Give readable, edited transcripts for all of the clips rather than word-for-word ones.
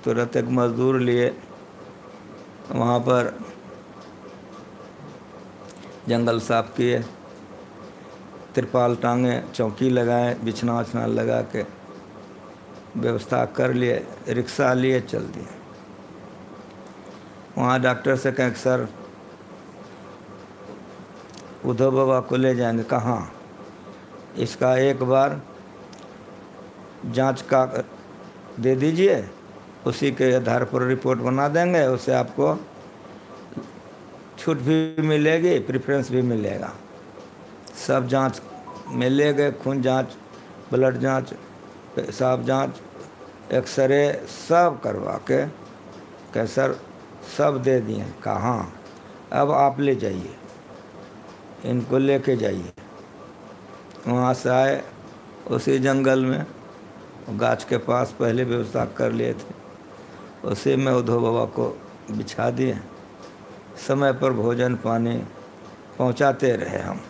तुरंत एक मजदूर लिए, वहाँ पर जंगल साफ किए, तिरपाल टांगे, चौकी लगाए, बिछना उछना लगा के व्यवस्था कर लिए, रिक्शा लिए चल दिए। वहाँ डॉक्टर से कहें सर उद्धव बाबा को ले जाएंगे। कहाँ? इसका एक बार जांच का दे दीजिए, उसी के आधार पर रिपोर्ट बना देंगे, उससे आपको छूट भी मिलेगी, प्रेफरेंस भी मिलेगा। सब जांच में ले गए, खून जांच, ब्लड जांच, पेशाब जांच, एक्सरे सब करवा के सर सब दे दिए। कहाँ? अब आप ले जाइए, इनको लेके जाइए। वहाँ से आए, उसी जंगल में गाछ के पास पहले व्यवस्था कर लिए थे, उसी में उद्धव बाबा को बिछा दिए। समय पर भोजन पानी पहुँचाते रहे हम।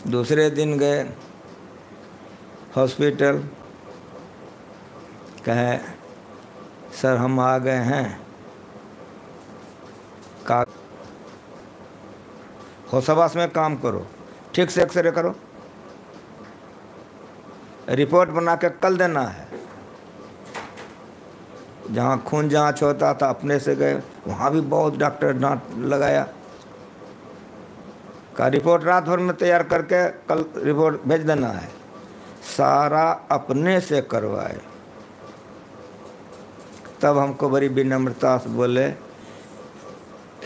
दूसरे दिन गए हॉस्पिटल, कहे सर हम आ गए हैं, का होशबास में काम करो, ठीक से एक्सरे करो, रिपोर्ट बना के कल देना है। जहाँ खून जांच होता था अपने से गए, वहाँ भी बहुत डॉक्टर डांट लगाया। का रिपोर्ट रात भर में तैयार करके कल रिपोर्ट भेज देना है। सारा अपने से करवाए। तब हमको बड़ी विनम्रता से बोले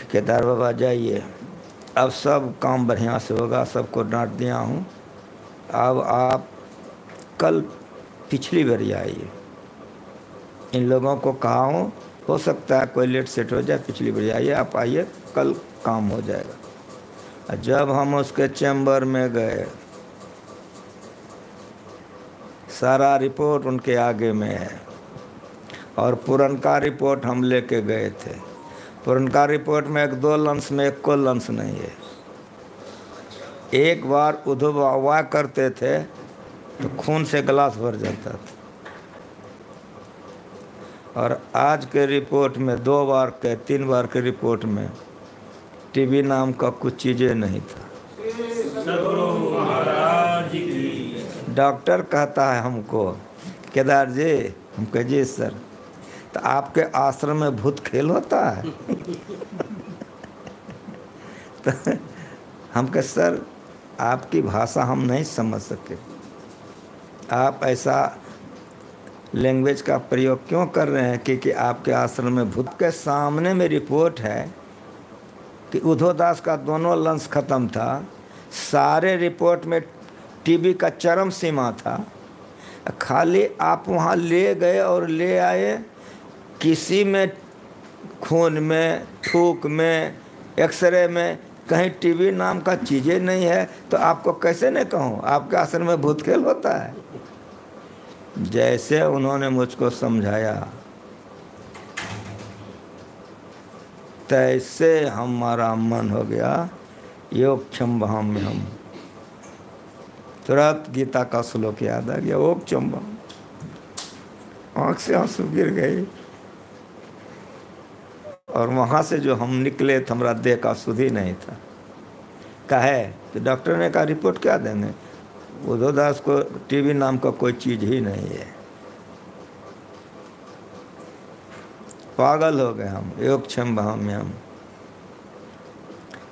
केदार बाबा जाइए, अब सब काम बढ़िया से होगा, सबको डांट दिया हूँ, अब आप कल पिछली बार आइए। इन लोगों को कहा हूँ, हो सकता है कोई लेट सेट हो जाए, पिछली बार आइए, आप आइए, कल काम हो जाएगा। जब हम उसके चैम्बर में गए, सारा रिपोर्ट उनके आगे में है, और पुरनका रिपोर्ट हम लेके गए थे। पुरनका रिपोर्ट में एक दो लंस में एक को लंस नहीं है। एक बार उद्धव बाबा करते थे तो खून से गिलास भर जाता था, और आज के रिपोर्ट में 2 बार के 3 बार के रिपोर्ट में टीबी नाम का कुछ चीज़ें नहीं था। डॉक्टर कहता है हमको, केदार जी, हम कहे जी सर, तो आपके आश्रम में भूत खेल होता है? तो हम कहे सर आपकी भाषा हम नहीं समझ सके, आप ऐसा लैंग्वेज का प्रयोग क्यों कर रहे हैं कि आपके आश्रम में भूत? के सामने में रिपोर्ट है कि उद्धव दास का दोनों लंस खत्म था, सारे रिपोर्ट में टीबी का चरम सीमा था, खाली आप वहाँ ले गए और ले आए, किसी में खून में, थूक में, एक्सरे में कहीं टीबी नाम का चीज़ें नहीं है, तो आपको कैसे नहीं कहूँ आपके आश्रम में भूत खेल होता है? जैसे उन्होंने मुझको समझाया तैसे हमारा मन हो गया योग क्षम भाम में। हम तुरंत गीता का श्लोक याद आ गया, योग क्षम भाम, आँख से आंसू गिर गए। और वहाँ से जो हम निकले तो हमारा देह का सुध ही नहीं था। कहे कि डॉक्टर ने कहा रिपोर्ट क्या देंगे, उद्धव दास को टीबी नाम का कोई चीज़ ही नहीं है। पागल हो गए हम। योग क्षम भाम में हम,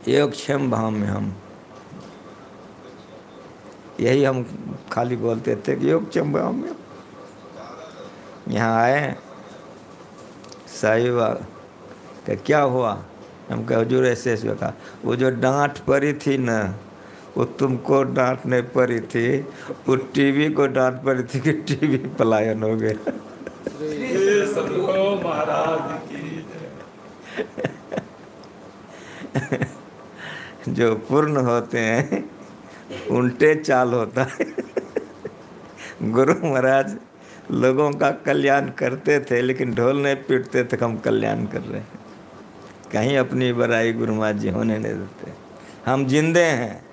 योग क्षम भाम में हम, यही हम खाली बोलते थे कि योग क्षम भाम में। यहाँ आए, साहिबा कि क्या हुआ? हम कहे हुजूर ऐसे ऐसे कहा, वो जो डांट पड़ी थी ना, वो तुमको डांट नहीं पड़ी थी, वो टीवी को डांट पड़ी थी कि टीवी पलायन हो गया। महाराज की जो पूर्ण होते हैं उल्टे चाल होता है। गुरु महाराज लोगों का कल्याण करते थे, लेकिन ढोल नहीं पीटते थे हम कल्याण कर रहे हैं। कहीं अपनी बड़ाई गुरु महाराज जी होने नहीं देते। हम जिंदे हैं,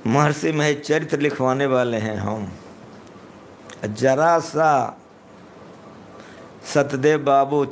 महर्षि महेश चरित्र लिखवाने वाले हैं हम। जरा सा सतदेव बाबू